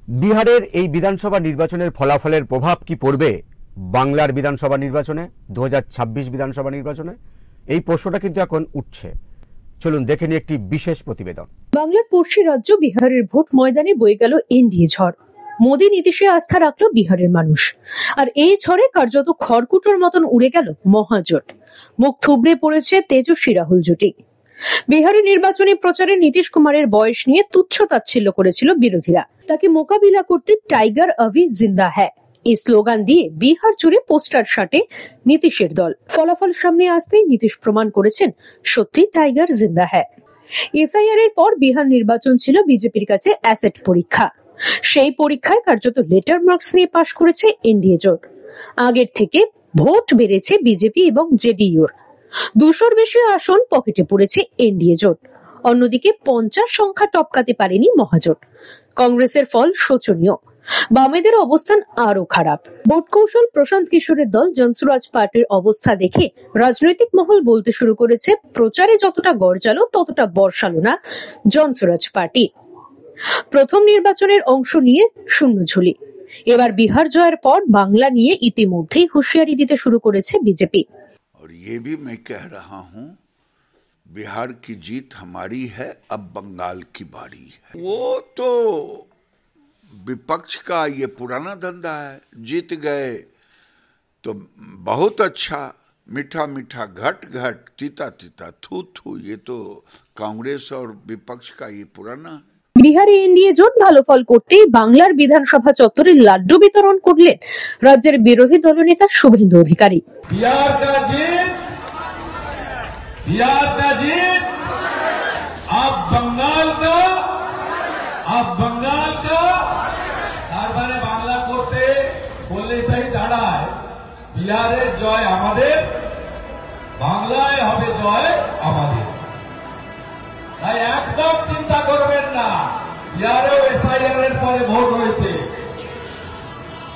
বিহারের এই বিধানসভা নির্বাচনের ফলাফলের প্রভাব কি পড়বে বাংলার বিধানসভা নির্বাচনে, 2026 বিধানসভা নির্বাচনে? এই প্রশ্নটা কিন্তু এখন উঠছে। চলুন দেখে নিই একটি বিশেষ প্রতিবেদন। বাংলার পড়শি রাজ্য বিহারের ভোট ময়দানে বয়ে গেল এনডিএ ঝড়। মোদী নীতিশে আস্থা রাখলো বিহারের মানুষ, আর এই ঝড়ে কার্যত খড়কুটোর মতন উড়ে গেল মহাজোট। মুখ থুবড়ে পড়েছে তেজস্বী রাহুল জুটি। বিহারের নির্বাচনী প্রচারে নীতিশ কুমারের বয়স নিয়ে তুচ্ছ তাচ্ছিল্য করেছিল বিরোধীরা। তাকে মোকাবিলা করতে টাইগার অভি জিন্দা হ্যায় এই স্লোগান দিয়ে বিহার জুড়ে পোস্টার সাটে নীতিশের দল। ফলাফল সামনে আসতেই নীতিশ প্রমাণ করেছেন সত্যি টাইগার জিন্দা হ্যায়। এসআইআর এর পর বিহার নির্বাচন ছিল বিজেপির কাছে অ্যাসেট পরীক্ষা। সেই পরীক্ষায় কার্যত লেটার মার্কস নিয়ে পাশ করেছে এনডিএ জোট। আগের থেকে ভোট বেড়েছে বিজেপি এবং জেডিইউর। 200-র বেশি আসন পকেটে পড়েছে এনডিএ জোট। অন্যদিকে 50 সংখ্যা টপকাতে পারেনি মহাজোট। কংগ্রেসের ফল শোচনীয়, বামেদের অবস্থান আরো খারাপ। ভোট কৌশল প্রশান্ত কিশোরের দল জনসুরাজ পার্টির অবস্থা দেখে রাজনৈতিক মহল বলতে শুরু করেছে, প্রচারে যতটা গড়জালো ততটা বর্ষালো না জনসুরাজ পার্টি। প্রথম নির্বাচনের অংশ নিয়ে শূন্য ঝুলি। এবার বিহার জয়ের পর বাংলা নিয়ে ইতিমধ্যেই হুঁশিয়ারি দিতে শুরু করেছে বিজেপি। और ये भी मैं कह रहा हूं, बिहार की जीत हमारी है, अब बंगाल की बारी है। वो तो विपक्ष का ये पुराना धंधा है, जीत गए तो बहुत अच्छा, मीठा मीठा घट घट, तीता तीता थू थू, ये तो कांग्रेस और विपक्ष का ये पुराना है। বিহারে এনডিএ জোট ভালো ফল করতেই বাংলার বিধানসভা চত্বরে লাড্ডু বিতরণ করলেন রাজ্যের বিরোধী দলনেতা শুভেন্দু অধিকারী। बिहार का जीत अब बंगाल का তারপরে বাংলা করতে বললে এটাই দাঁড়ায়, বিহারের জয় আমাদের, বাংলায় হবে জয় আমাদের। তাই একদম চিন্তা করবেন না, বিহারেও এসআইআর এর পরে ভোট হয়েছে,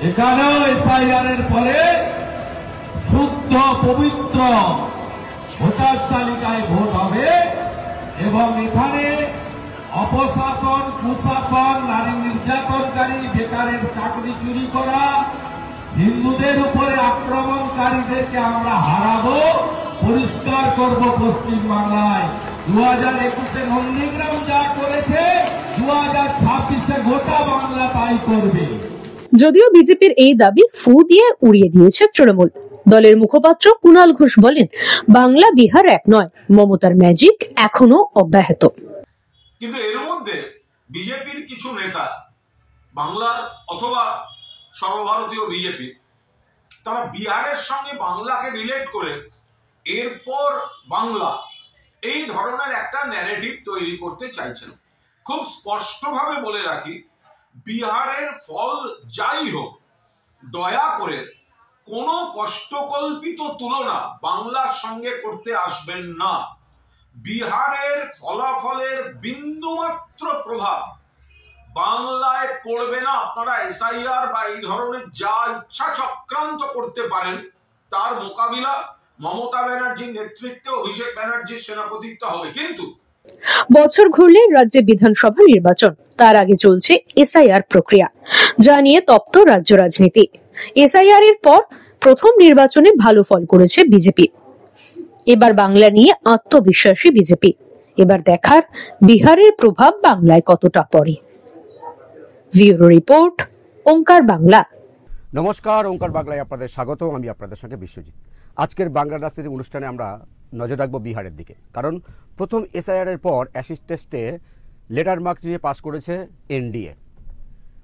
এখানেও এসআইআর এর পরে শুদ্ধ পবিত্র ভোটার তালিকায় ভোট হবে এবং এখানে অপশাসন, কুশাসন, নারী নির্যাতনকারী, বেকারের চাকরি চুরি করা, হিন্দুদের উপরে আক্রমণকারীদেরকে আমরা হারাবো, পরিষ্কার করব পশ্চিম বাংলায়। 2021-এ নন্দীগ্রাম যা করেছে 2026-এ গোটা বাংলা তাই করবে। যদিও বিজেপির এই দাবি ফু দিয়ে উড়িয়ে দিয়েছে তৃণমূল। দলের মুখপাত্র কুণাল ঘোষ বলেন, বাংলা বিহার এক নয়, মমতার ম্যাজিক এখনো অব্যাহত। কিন্তু এর মধ্যে বিজেপির কিছু নেতা, বাংলার অথবা সর্বভারতীয় বিজেপি, তারা বিহারের সঙ্গে বাংলাকে রিলেট করে এরপর বাংলা এই ধরনের একটা ন্যারেটিভ তৈরি করতে চাইছেন। খুব স্পষ্টভাবে বলে রাখি, বিহারের ফল যাই হোক, দয়া করে কোনো কষ্টকল্পিত তুলনা বাংলার সঙ্গে করতে আসবেন না। বিহারের ফলাফলের বিন্দুমাত্র প্রভাব বাংলায় পড়বে না। আপনারা এসআইআর বা এই ধরনের যা ইচ্ছা চক্রান্ত করতে পারেন, তার মোকাবিলা মমতা ব্যানার্জির নেতৃত্বে অভিষেক ব্যানার্জির সেনাপতিত্ব হবে। কিন্তু বছর ঘুরলে রাজ্যে বিধানসভা নির্বাচন, তার আগে চলছে এসআইআর প্রক্রিয়া, যা নিয়ে তপ্ত রাজ্য রাজনীতি। এসআইআর এর পর প্রথম নির্বাচনে ভালো ফল করেছে বিজেপি। এবার বাংলা নিয়ে আত্মবিশ্বাসী বিজেপি। এবার দেখার বিহারের প্রভাব বাংলায় কতটা পড়ে। ব্যুরো রিপোর্ট, ওঙ্কার বাংলা। নমস্কার, ওঙ্কার বাংলায় আপনাদের স্বাগত। আমি আপনাদের সঙ্গে বিশ্বজিৎ। আজকের বাংলা রাজনীতির অনুষ্ঠানে আমরা নজর রাখবো বিহারের দিকে, কারণ প্রথম এসআইআর এর পর অ্যাসিড টেস্টে লেটার মার্কস নিয়ে পাস করেছে এনডিএ।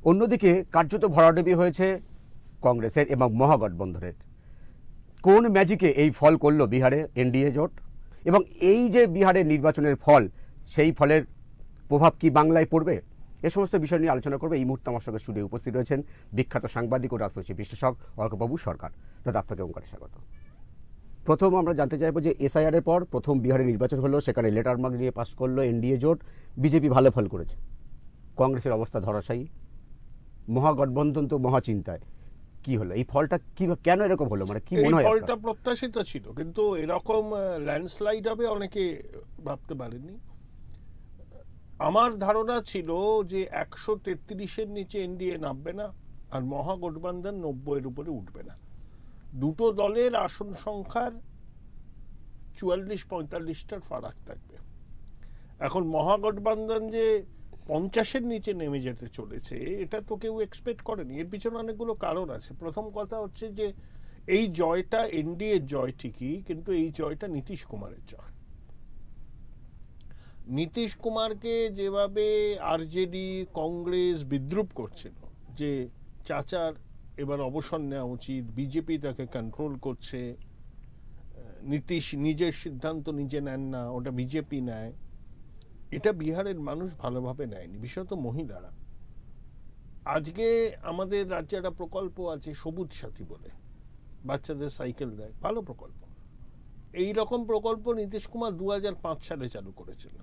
অন্যদিকে কার্যত ভরাডুবি হয়েছে কংগ্রেসের এবং মহাগঠবন্ধনের। কোন ম্যাজিকে এই ফল করলো বিহারে এনডিএ জোট, এবং এই যে বিহারের নির্বাচনের ফল, সেই ফলের প্রভাব কি বাংলায় পড়বে? এ সমস্ত বিষয় নিয়ে আলোচনা করবে। এই মুহূর্তে আমার সঙ্গে স্টুডিও উপস্থিত রয়েছেন বিখ্যাত সাংবাদিক ও রাজনৈতিক বিশ্লেষক অর্কবাবু সরকার। দাদা, আপনাকে ওঙ্কারে স্বাগত। প্রথম আমরা জানতে চাইবো যে এসআইআর এর পর প্রথম বিহারের নির্বাচন হলো, সেখানে লেটার মার্ক নিয়ে পাস করলো এনডিএ জোট, বিজেপি ভালো ফল করেছে, কংগ্রেসের অবস্থা ধরাশায়ী, মহাগঠবন্ধন তো মহাচিন্তায়। কি হলো এই ফলটা, কি কেন এরকম হলো, মানে কি মনে হয়? ফলটা প্রত্যাশিত ছিল, কিন্তু এরকম ল্যান্ডস্লাইড হবে অনেকে ভাবতে পারেনি। আমার ধারণা ছিল যে 133-এর নিচে এনডিএ নামবে না, আর মহাগঠবন্ধন 90-এর উপরে উঠবে না। দুটো দলের আসন সংখ্যার 44-45টার ফারাক থাকবে। এখন মহাগঠবন্ধন যে 50-এর নিচে নেমে যেতে চলেছে, এটা তো কেউ এক্সপেক্ট করেনি। এর পিছনে অনেকগুলো কারণ আছে। প্রথম কথা হচ্ছে যে এই জয়টা এনডিএর জয় ঠিকই, কিন্তু এই জয়টা নীতিশ কুমারের জয়। নীতিশ কুমারকে যেভাবে আরজেডি, কংগ্রেস বিদ্রুপ করছিল যে চাচার এবার অবসর নেওয়া উচিত, বিজেপি তাকে কন্ট্রোল করছে, নীতিশ নিজের সিদ্ধান্ত নিজে নেন না, ওটা বিজেপি নেয়, এটা বিহারের মানুষ ভালোভাবে নেয়নি, বিশেষত মহিলারা। আজকে আমাদের রাজ্যে একটা প্রকল্প আছে সবুজ সাথী বলে, বাচ্চাদের সাইকেল দেয়, ভালো প্রকল্প। এই রকম প্রকল্প নীতিশ কুমার 2005 সালে চালু করেছিল,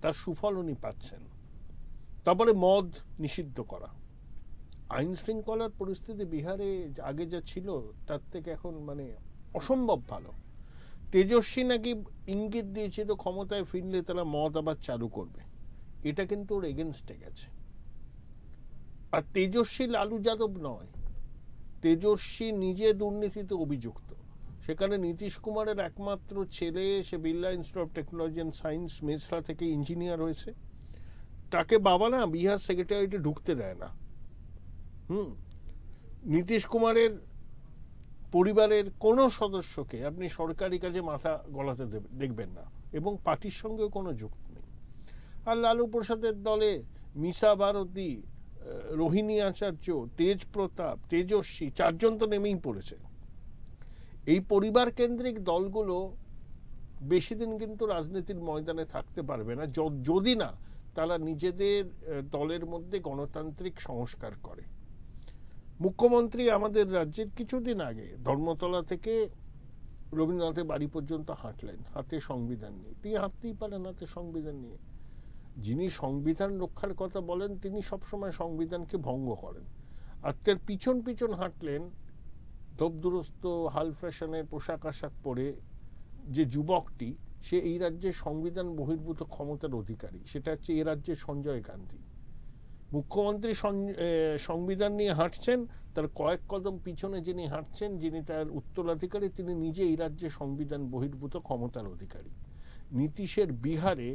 তার সুফল উনি পাচ্ছেন। তারপরে মদ নিষিদ্ধ করা, আইন শৃঙ্খলার পরিস্থিতি বিহারে আগে যা ছিল তার থেকে এখন মানে অসম্ভব ভালো। তেজস্বী নাকি ইঙ্গিত দিয়েছিল ক্ষমতায় ফিরলে তারা মদ আবার চালু করবে, এটা কিন্তু ওর এগেনস্টে গেছে। আর তেজস্বী লালু যাদব নয়, তেজস্বী নিজে দুর্নীতিতে অভিযুক্ত। সেখানে নীতিশ কুমারের একমাত্র ছেলে, সে Birla institute of technology and science Mesra থেকে ইঞ্জিনিয়ার হয়েছে, তাকে বাবা না বিহার সেক্রেটারিয়েটে ঢুকতে দেয় না। নীতিশ কুমারের পরিবারের কোনো সদস্যকে আপনি সরকারি কাজে মাথা গলাতে দেখবেন না, এবং পার্টির সঙ্গেও কোনো যুক্ত নেই। আর লালু প্রসাদের দলে মিসা ভারতী, রোহিণী আচার্য, তেজ প্রতাপ, তেজস্বী, 4 জন তো নেমেই পড়েছে। এই পরিবার কেন্দ্রিক দলগুলো বেশি দিন কিন্তু রাজনীতির ময়দানে থাকতে পারবে না, যদি না তারা নিজেদের দলের মধ্যে গণতান্ত্রিক সংস্কার করে। মুখ্যমন্ত্রী আমাদের রাজ্যের কিছুদিন আগে ধর্মতলা থেকে রবীন্দ্রনাথের বাড়ি পর্যন্ত হাঁটলেন হাতে সংবিধান নিয়ে। তিনি হাঁটতেই পারেন হাতে সংবিধান নিয়ে। যিনি সংবিধান রক্ষার কথা বলেন তিনি সবসময় সংবিধানকে ভঙ্গ করেন। আর তার পিছন পিছন হাঁটলেন ধবদুরস্ত হাল ফ্যাশনের পোশাক আশাক পরে যে যুবকটি, সে এই রাজ্যের সংবিধান বহির্ভূত ক্ষমতার অধিকারী, সেটা হচ্ছে এই রাজ্যের সঞ্জয় গান্ধী। মুখ্যমন্ত্রী সংবিধান নিয়ে হাঁটছেন, তার কয়েক কদম পিছনে যিনি হাঁটছেন, যিনি তার উত্তরাধিকারী, তিনি নিজে এই রাজ্যে সংবিধান বহির্ভূত ক্ষমতার অধিকারী। নীতিশের বিহারে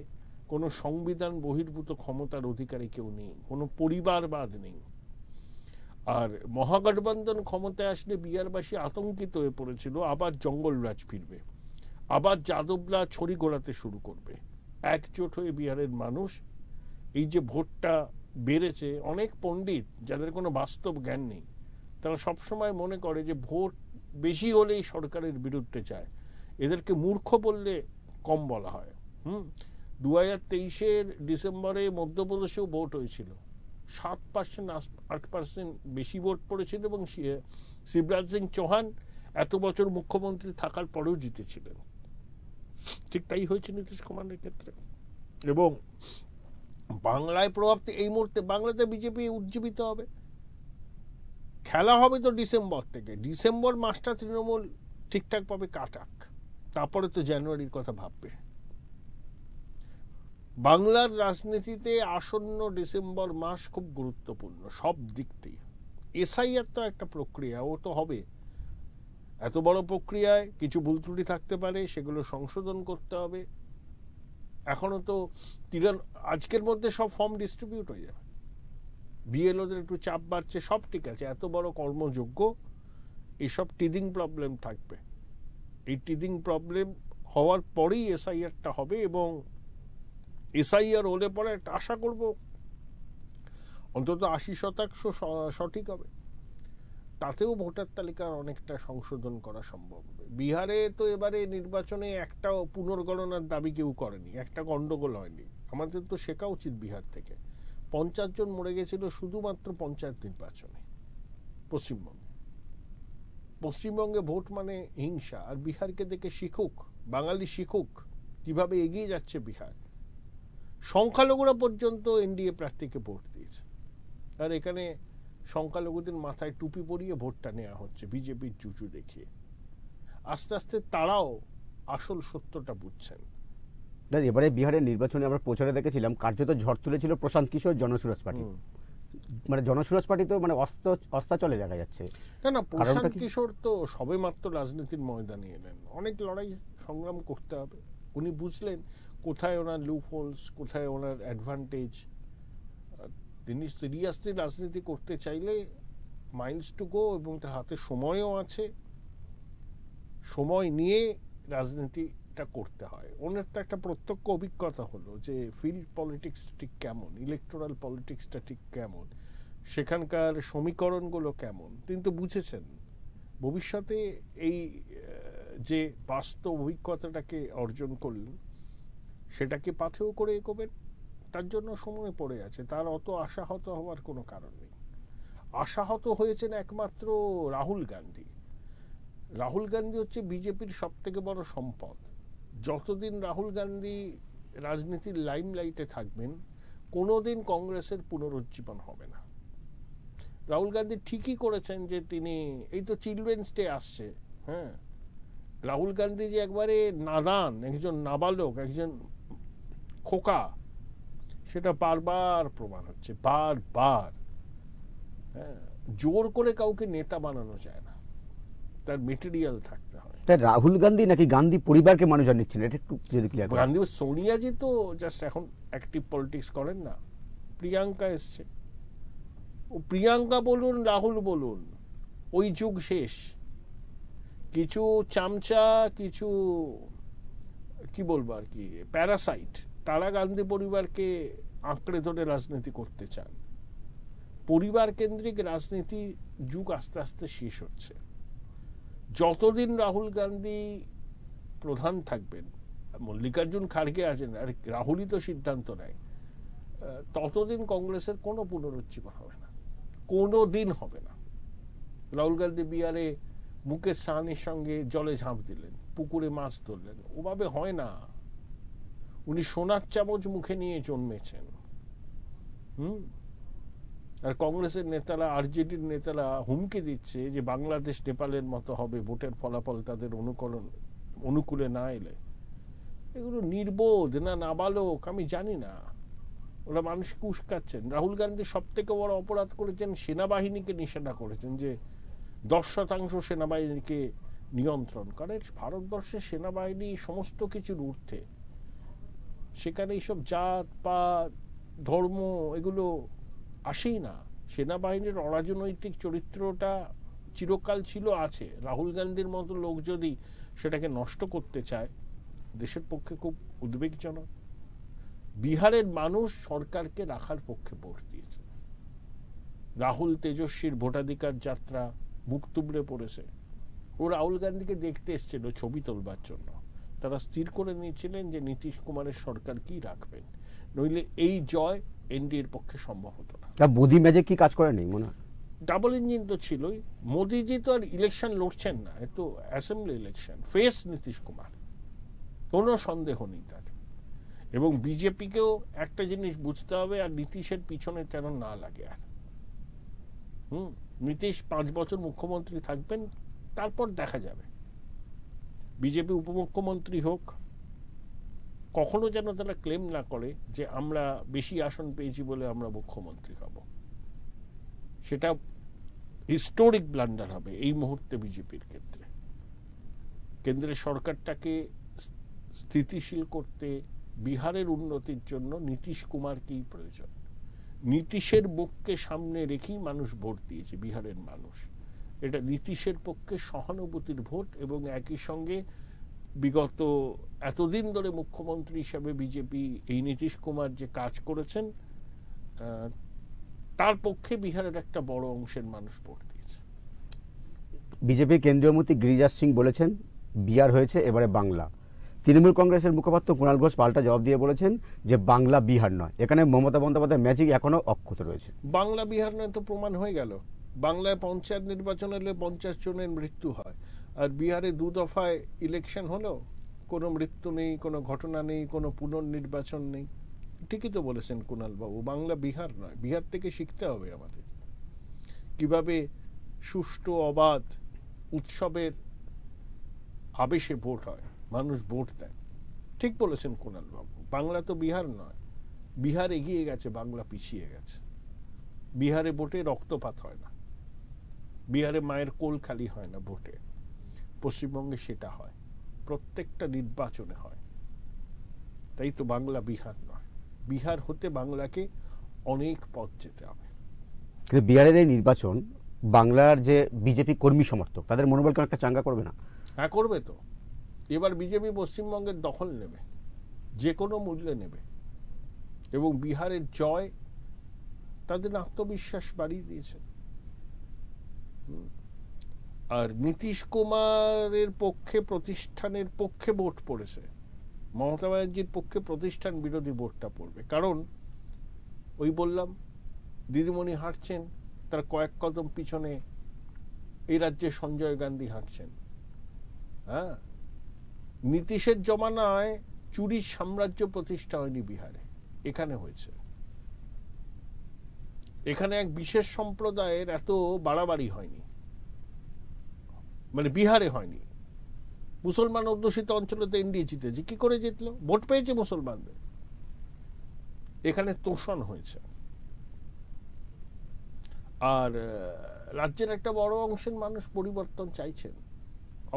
কোনো সংবিধান বহির্ভূত ক্ষমতার অধিকারী কেউ নেই, কোনো পরিবারবাদ নেই। আর মহাগঠবন্ধন ক্ষমতায় আসলে বিহারবাসী আতঙ্কিত হয়ে পড়েছিল, আবার জঙ্গলরাজ ফিরবে, আবার যাদবরা ছড়ি ঘোরাতে শুরু করবে। একজোট হয়ে বিহারের মানুষ এই যে ভোটটা বেড়েছে, অনেক পণ্ডিত যাদের কোনো বাস্তব জ্ঞান নেই, তারা সবসময় মনে করে যে ভোট বেশি হলেই সরকারের বিরুদ্ধে যায়, এদেরকে মূর্খ বললে কম বলা হয়। 2023-এর ডিসেম্বরে মধ্যপ্রদেশেও ভোট হয়েছিল, 7% 8% বেশি ভোট পড়েছিল, এবং শিবরাজ সিং চৌহান এত বছর মুখ্যমন্ত্রী থাকার পরেও জিতেছিলেন। ঠিক তাই হয়েছে নীতিশ কুমারের ক্ষেত্রে। এবং বাংলায় প্রভাব এই মুহূর্তে, বাংলাতে বিজেপি উজ্জীবিত হবে, খেলা হবে তো ডিসেম্বর থেকে। ডিসেম্বর মাসটা তৃণমূল ঠিকঠাকভাবে কাটাক, তারপরে তো জানুয়ারির কথা ভাববে। বাংলার রাজনীতিতে আসন্ন ডিসেম্বর মাস খুব গুরুত্বপূর্ণ সব দিক থেকে। এসআইআর তো একটা প্রক্রিয়া, ও তো হবে। এত বড় প্রক্রিয়ায় কিছু ভুল ত্রুটি থাকতে পারে, সেগুলো সংশোধন করতে হবে। এখনো তো আজকের মধ্যে সব ফর্ম ডিস্ট্রিবিউট হয়ে যাবে, বিএলওদের একটু চাপ বাড়ছে, সব ঠিক আছে। এত বড় কর্মযোগ্য, এইসব টিদিং প্রবলেম থাকবে। এই টিদিং প্রবলেম হওয়ার পরেই এসআইআরটা হবে, এবং এসআইআর হলে পরে একটা আশা করব অন্তত 80% সঠিক হবে। তাতেও ভোটার তালিকার অনেকটা সংশোধন করা সম্ভব হবে। বিহারে তো এবারে নির্বাচনে একটা পুনর্গণনার দাবি কেউ করেনি, একটা গন্ডগোল হয়নি। আমাদের তো শেখা উচিত বিহার থেকে। 50 জন মরে গেছিল শুধুমাত্র পঞ্চায়েত নির্বাচনে পশ্চিমবঙ্গে। পশ্চিমবঙ্গে ভোট মানে হিংসা, আর বিহারকে দেখে শিখুক, বাঙালি শিখুক কিভাবে এগিয়ে যাচ্ছে বিহার। সংখ্যালঘুরা পর্যন্ত এনডিএ প্রার্থীকে ভোট দিয়েছে, আর এখানে সংখ্যালঘুদের মাথায় টুপি পরিয়ে ভোটটা নেওয়া হচ্ছে বিজেপির চুচু দেখিয়ে। আস্তে আস্তে তারাও আসল সত্যটা বুঝছেন। দাদা, এবারে বিহারের নির্বাচনে আমরা প্রচারে দেখেছিলাম কার্যত ঝড় তুলেছিল প্রশান্ত কিশোর জনসুরাজ পার্টি। মানে জনসুরাজ পার্টি তো মানে অস্তাচলে দেখা যাচ্ছে। না, প্রশান্ত কিশোর তো সবে মাত্র রাজনীতির ময়দানে এলেন, অনেক লড়াই সংগ্রাম করতে হবে। উনি বুঝলেন কোথায় ওনার লুপহোলস, কোথায় ওনার অ্যাডভান্টেজ। তিনি সিরিয়াসলি রাজনীতি করতে চাইলে মাইলস টু গো, এবং তার হাতে সময়ও আছে, সময় নিয়ে রাজনীতিটা করতে হয়। ওনার তো একটা প্রত্যক্ষ অভিজ্ঞতা হলো যে ফিল্ড পলিটিক্স ঠিক কেমন, ইলেকটোরাল পলিটিক্সটা ঠিক কেমন, সেখানকার সমীকরণগুলো কেমন। কিন্তু বুঝেছেন ভবিষ্যতে এই যে বাস্তব অভিজ্ঞতাটাকে অর্জন করলেন সেটাকে পাথেয় করে এগোবেন, তার জন্য সময় পড়ে আছে। তার অত আশাহত হওয়ার কোনো কারণ নেই। আশাহত হয়েছেন একমাত্র রাহুল গান্ধী। রাহুল গান্ধী হচ্ছে বিজেপির সব থেকে বড় সম্পদ। যতদিন রাহুল গান্ধী রাজনীতির লাইমলাইটে থাকবেন কোনোদিন কংগ্রেসের পুনরুজ্জীবন হবে না। রাহুল গান্ধী ঠিকই করেছেন যে তিনি, এই তো চিলড্রেন্স ডে আসছে, হ্যাঁ, রাহুল গান্ধী যে একবারে নাদান, একজন নাবালক, একজন খোকা, সেটা বারবার প্রমাণ হচ্ছে, বারবার। হ্যাঁ, জোর করে কাউকে নেতা বানানো যায় না, তার মেটেরিয়াল থাকতে হয়। তাই রাহুল গান্ধী নাকি গান্ধী পরিবারকে মানুষ আর নিচ্ছেন, এটা একটু যদি ক্লিয়ার করেন। গান্ধী, সোনিয়াজি তো জাস্ট এখন অ্যাক্টিভ পলিটিক্স করেন না। প্রিয়াঙ্কা এসছে, ও প্রিয়াঙ্কা বলুন রাহুল বলুন ওই যুগ শেষ। কিছু চামচা, কিছু কি বলবো আর কি প্যারাসাইট, তারা গান্ধী পরিবারকে আঁকড়ে ধরে রাজনীতি করতে চান। পরিবার কেন্দ্রিক রাজনীতি যুগ আস্তে আস্তে শেষ হচ্ছে। যতদিন রাহুল গান্ধী প্রধান থাকবেন, মল্লিকার্জুন খাড়গে আছেন, আর রাহুলই তো সিদ্ধান্ত নেয়, ততদিন কংগ্রেসের কোনো পুনরুজ্জীবন হবে না, কোনো দিন হবে না। রাহুল গান্ধী বিহারে মুকেশ সাহানির সঙ্গে জলে ঝাঁপ দিলেন, পুকুরে মাছ ধরলেন, ওভাবে হয় না। উনি সোনার চামচ মুখে নিয়ে জন্মেছেন। আর কংগ্রেসের নেতারা, আরজেডির নেতারা হুমকি দিচ্ছে যে বাংলাদেশ নেপালের মতো হবে ভোটের ফলাফল তাদের অনুকূলে না এলে। এগুলো নির্বোধ না নাবালক আমি জানি না, ওরা মানুষকে উস্কাচ্ছেন। রাহুল গান্ধী সব থেকে বড় অপরাধ করেছেন, সেনাবাহিনীকে নিষেধা করেছেন যে 10% সেনাবাহিনীকে নিয়ন্ত্রণ করে। ভারতবর্ষের সেনাবাহিনী সমস্ত কিছুর ঊর্ধ্বে, সেখানে এইসব জাত পাত ধর্ম এগুলো আসেই না। সেনাবাহিনীর অরাজনৈতিক চরিত্রটা চিরকাল ছিল, আছে। রাহুল গান্ধীর মতো লোক যদি সেটাকে নষ্ট করতে চায়, দেশের পক্ষে খুব উদ্বেগজনক। বিহারের মানুষ সরকারকে রাখার পক্ষে ভোট দিয়েছে। রাহুল তেজস্বীর ভোটাধিকার যাত্রা মুখ তুবড়ে পড়েছে। ও রাহুল গান্ধীকে দেখতে এসেছিল ছবি তোলবার জন্য। তারা স্থির করে নিয়েছিলেন যে নীতিশ কুমারের সরকার কি রাখবেন, নইলে এই জয় এনডিএর পক্ষে সম্ভব হতো না। মোদি ম্যাজিক কি কাজ করে নেই মনে হয়? ডাবল ইঞ্জিন তো ছিলই। মোদিজি তো আর ইলেকশন লড়ছেন না, এ তো assembly election. Face Nitish Kumar, কোনো সন্দেহ নেই তাতে। এবং বিজেপিকেও একটা জিনিস বুঝতে হবে, আর নীতিশের পিছনে যেন না লাগে আর। নীতিশ 5 বছর মুখ্যমন্ত্রী থাকবেন, তারপর দেখা যাবে। বিজেপি উপমুখ্যমন্ত্রী হোক, কখনো যেন তারা ক্লেম না করে যে আমরা বেশি আসন পেয়েছি বলে আমরা মুখ্যমন্ত্রী হব। সেটা হিস্টোরিক ব্লান্ডার হবে এই মুহূর্তে বিজেপির ক্ষেত্রে। কেন্দ্রের সরকারটাকে স্থিতিশীল করতে, বিহারের উন্নতির জন্য নীতিশ কুমারকেই প্রয়োজন। নীতিশের বুককে সামনে রেখেই মানুষ ভোট দিয়েছে বিহারের মানুষ। এটা নীতিশের পক্ষে সহানুভূতির ভোট, এবং একই সঙ্গে বিগত এতদিন ধরে মুখ্যমন্ত্রী হিসাবে বিজেপি এই নীতিশ কুমার যে কাজ করেছেন তার পক্ষে বিহারের একটা বড় অংশের মানুষ ভোট দিয়েছে। বিজেপির কেন্দ্রীয় মন্ত্রী গিরিরাজ সিং বলেছেন বিহার হয়েছে এবারে বাংলা। তৃণমূল কংগ্রেসের মুখপাত্র কুণাল ঘোষ পাল্টা জবাব দিয়ে বলেছেন যে বাংলা বিহার নয়। এখানে মমতা বন্দ্যোপাধ্যায়ের ম্যাজিক এখনো অক্ষত রয়েছে। বাংলা বিহার নয় তো প্রমাণ হয়ে গেল। বাংলায় পঞ্চায়েত নির্বাচন হলে 50 জনের মৃত্যু হয়, আর বিহারে 2 দফায় ইলেকশন হলো, কোনো মৃত্যু নেই, কোনো ঘটনা নেই, কোনো পুনর্নির্বাচন নেই। ঠিকই তো বলেছেন কুণাল বাবু, বাংলা বিহার নয়। বিহার থেকে শিখতে হবে আমাদের কিভাবে সুষ্ঠু অবাধ উৎসবের আবেশে ভোট হয়, মানুষ ভোট দেয়। ঠিক বলেছেন কুণাল বাবু, বাংলা তো বিহার নয়, বিহার এগিয়ে গেছে, বাংলা পিছিয়ে গেছে। বিহারে ভোটে রক্তপাত হয় না, বিহারে মায়ের কোল খালি হয় না ভোটে, পশ্চিমবঙ্গে সেটা হয়, প্রত্যেকটা নির্বাচনে হয়। তাই তো বাংলা বিহার নয়, বিহার হতে বাংলাকে অনেক পথ যেতে হবে। কিন্তু বিহারের এই নির্বাচন বাংলার যে বিজেপি কর্মী সমর্থক তাদের মনোবলকে একটা চাঙ্গা করবে না? হ্যাঁ, করবে তো। এবার বিজেপি পশ্চিমবঙ্গের দখল নেবে, যে কোনো মূল্যে নেবে, এবং বিহারের জয় তাদের আত্মবিশ্বাস বাড়িয়ে দিয়েছে। আর নীতিশ কুমারের পক্ষে, প্রতিষ্ঠানের পক্ষে ভোট পড়েছে, মমতা ব্যানার্জির পক্ষে প্রতিষ্ঠান বিরোধী ভোটটা পড়বে। কারণ ওই বললাম, দিদিমণি হাঁটছেন, তার কয়েক কদম পিছনে এই রাজ্যে সঞ্জয় গান্ধী হাঁটছেন। হ্যাঁ, নীতিশের জমানায় চুরির সাম্রাজ্য প্রতিষ্ঠা হয়নি বিহারে, এখানে হয়েছে। এখানে এক বিশেষ সম্প্রদায়ের এত বাড়াবাড়ি হয়নি, মানে বিহারে হয়নি। মুসলমান অধ্যুষিত অঞ্চলে তো এনডিএ জিতেছে। কি করে জিতলো? ভোট পেয়েছে মুসলমানদের। এখানে তোষণ হয়েছে। আর রাজ্যের একটা বড় অংশের মানুষ পরিবর্তন চাইছেন,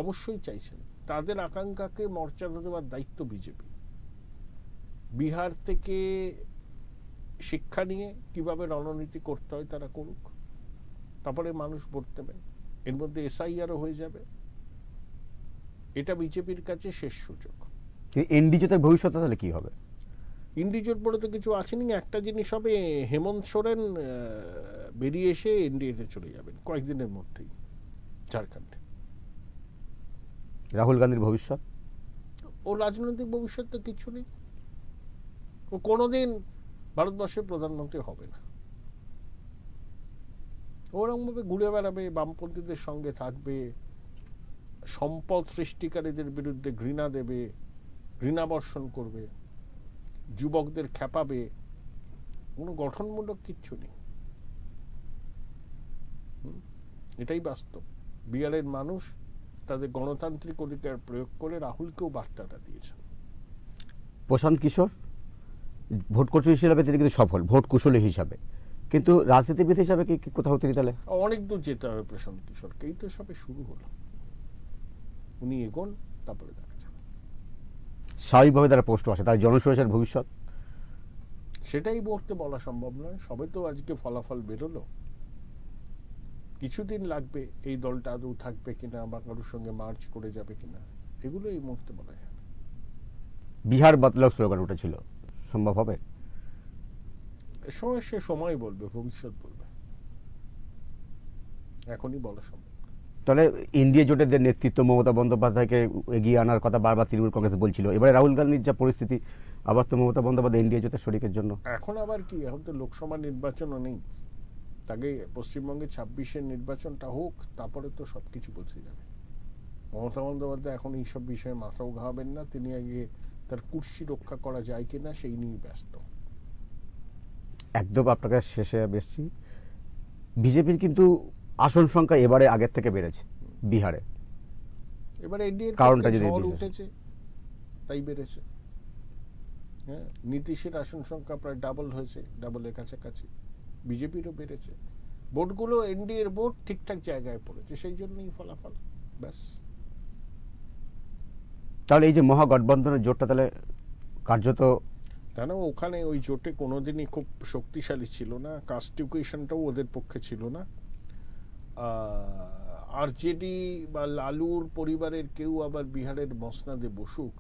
অবশ্যই চাইছেন। তাদের আকাঙ্ক্ষাকে মর্যাদা দেওয়ার দায়িত্ব বিজেপি। বিহার থেকে শিক্ষা নিয়ে কিভাবে রণনীতি করতে হয় তারা করুক, তারপরে মানুষ ভোট দেবেন। এর মধ্যে এসআইআরও হয়ে যাবে। এটা বিজেপির কাছে শেষ সুযোগ। এনডি জোটের ভবিষ্যৎ তাহলে কি হবে? ইন্ডি জোট বলে তো কিছু আসেনি। একটা জিনিস হবে, হেমন্ত সোরেন বেরিয়ে এসে এনডিএতে চলে যাবেন কয়েকদিনের মধ্যেই ঝাড়খণ্ডে। রাহুল গান্ধীর ভবিষ্যৎ? ও রাজনৈতিক ভবিষ্যৎ তো কিছু নেই। ও কোনোদিন ভারতবর্ষের প্রধানমন্ত্রী হবে না। ওরকমভাবে ঘুরে বেড়াবে, বামপন্থীদের সঙ্গে থাকবে, সম্পদ সৃষ্টিকারীদের বিরুদ্ধে ঘৃণা দেবে, ঘৃণা বর্ষণ করবে, যুবকদের খেপাবে। কোনো গঠনমূলক কিচ্ছু নেই। এটাই বাস্তব। বিহারের মানুষ তাদের গণতান্ত্রিক অধিকার প্রয়োগ করে রাহুলকেও বার্তাটা দিয়েছেন। প্রশান্ত কিশোর ভোট কৌশলী হিসাবে তিনি কিন্তু সফল, ভোট কুশলী হিসাবে, কিন্তু রাজনীতিবিদ হিসাবে কি কোথাও তিনি তাহলে? অনেক দূর যেতে হবে প্রশান্ত কিশোরকে। এই তো সবে শুরু হলো, উনি এগোন, তারপরে দেখা যাবে। স্বাভাবিকভাবে তারা পোস্ট আসে, তার জনসংখ্যার ভবিষ্যৎ সেটাই মুহূর্তে বলা সম্ভব নয়। সবে তো আজকে ফলাফল বেরোলো, কিছুদিন লাগবে এই দলটা আদৌ থাকবে কিনা বা কারোর সঙ্গে মার্চ করে যাবে কিনা, এগুলো এই মুহূর্তে বলা যায় না। বিহার বাতলাও স্লোগান উঠেছিল, সম্ভব হবে? সে সময় বলবে, ভবিষ্যৎ বলবে, এখনই বলা সম্ভব। তাহলে ইন্ডিয়া জোটের যে নেতৃত্ব, মমতা বন্দ্যোপাধ্যায়কে এগিয়ে আনার কথা বারবার তৃণমূল কংগ্রেস বলছিল, এবারে রাহুল গান্ধীর যা পরিস্থিতি, আবার তো মমতা বন্দ্যোপাধ্যায় ইন্ডিয়া জোটের শরিকের জন্য। এখন আবার কি, এখন তো লোকসভা নির্বাচনও নেই, তাকে পশ্চিমবঙ্গে 26-এর নির্বাচনটা হোক, তারপরে তো সবকিছু বোঝা যাবে। মমতা বন্দ্যোপাধ্যায় এখন এইসব বিষয়ে মাথাও ঘামাবেন না। তিনি আগে তার কুর্সি রক্ষা করা যায় কিনা সেই নিয়ে ব্যস্ত। একদম আপনাকে শেষে বেশি, বিজেপির কিন্তু আসন সংখ্যা এবারে আগের থেকে বেড়েছে বিহারে। এবারে এনডিএর কারণটা যদি ঝড় উঠেছে, তাই বেড়েছে। হ্যাঁ, নীতিশের আসন সংখ্যা প্রায় ডাবল হয়েছে, ডাবলের কাছাকাছি। বিজেপিরও বেড়েছে। ভোটগুলো এনডিএর ভোট ঠিকঠাক জায়গায় পড়েছে, সেই জন্যই ফলাফল। ব্যাস। তাহলে এই যে মহাগঠবন্ধনের জোটটা তাহলে কার্যত, কেন ওখানে ওই জোটে কোনোদিনই খুব শক্তিশালী ছিল না। কনস্টিটিউশনটাও ওদের পক্ষে ছিল না। আরজেডি বা লালুর পরিবারের কেউ আবার বিহারের মসনাদে বসুক,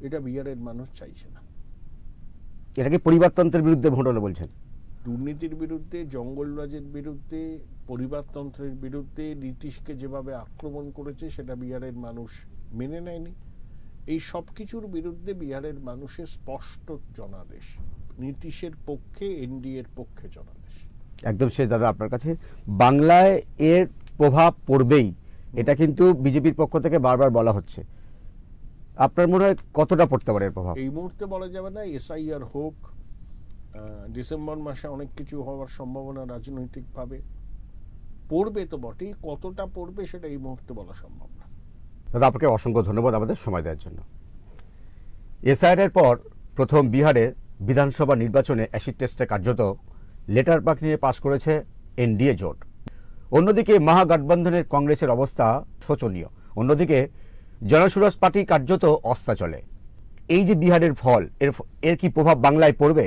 এটা বিহারের মানুষ চাইছে না। এটাকে পরিবারতন্ত্রের বিরুদ্ধে ভোট হলো বলছেন? দুর্নীতির বিরুদ্ধে, জঙ্গলরাজের বিরুদ্ধে, পরিবারতন্ত্রের বিরুদ্ধে নীতিশকে যেভাবে আক্রমণ করেছে সেটা বিহারের মানুষ মেনে নেয়নি। এই সব কিছুর বিরুদ্ধে বিহারের মানুষের স্পষ্ট জনাদেশ, নীতিশের পক্ষে, এনডিএর পক্ষে জনাদেশ। একদম শেষ দাদা আপনার কাছে, বাংলায় এর প্রভাব পড়বেই, এটা কিন্তু বিজেপির পক্ষ থেকে বারবার বলা হচ্ছে। আপনার মনে হয় কতটা পড়তে পারে এর প্রভাব? এই মুহূর্তে বলা যাবে না। এসআইআর হোক, ডিসেম্বর মাসে অনেক কিছু হওয়ার সম্ভাবনা রাজনৈতিকভাবে পড়বে তো বটেই, কতটা পড়বে সেটা এই মুহূর্তে বলা সম্ভব না। দাদা আপনাকে অসংখ্য ধন্যবাদ আমাদের সময় দেওয়ার জন্য। এসআইআরের পর প্রথম বিহারে বিধানসভা নির্বাচনে অ্যাসিড টেস্টে কার্যত লেটার মার্ক নিয়ে পাশ করেছে এনডিএ জোট। অন্যদিকে মহাগঠবন্ধনের কংগ্রেসের অবস্থা শোচনীয়। অন্যদিকে জনসুরাজ পার্টি কার্যত অস্তাচলে। এই যে বিহারের ফল, এর কি প্রভাব বাংলায় পড়বে,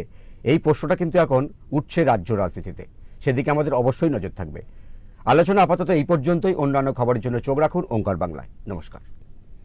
এই প্রশ্নটা কিন্তু এখন উঠছে রাজ্য রাজনীতিতে। সেদিকে আমাদের অবশ্যই নজর থাকবে। আলোচনা আপাতত এই পর্যন্তই। অন্যান্য খবরের জন্য চোখ রাখুন ওঙ্কার বাংলায়। নমস্কার।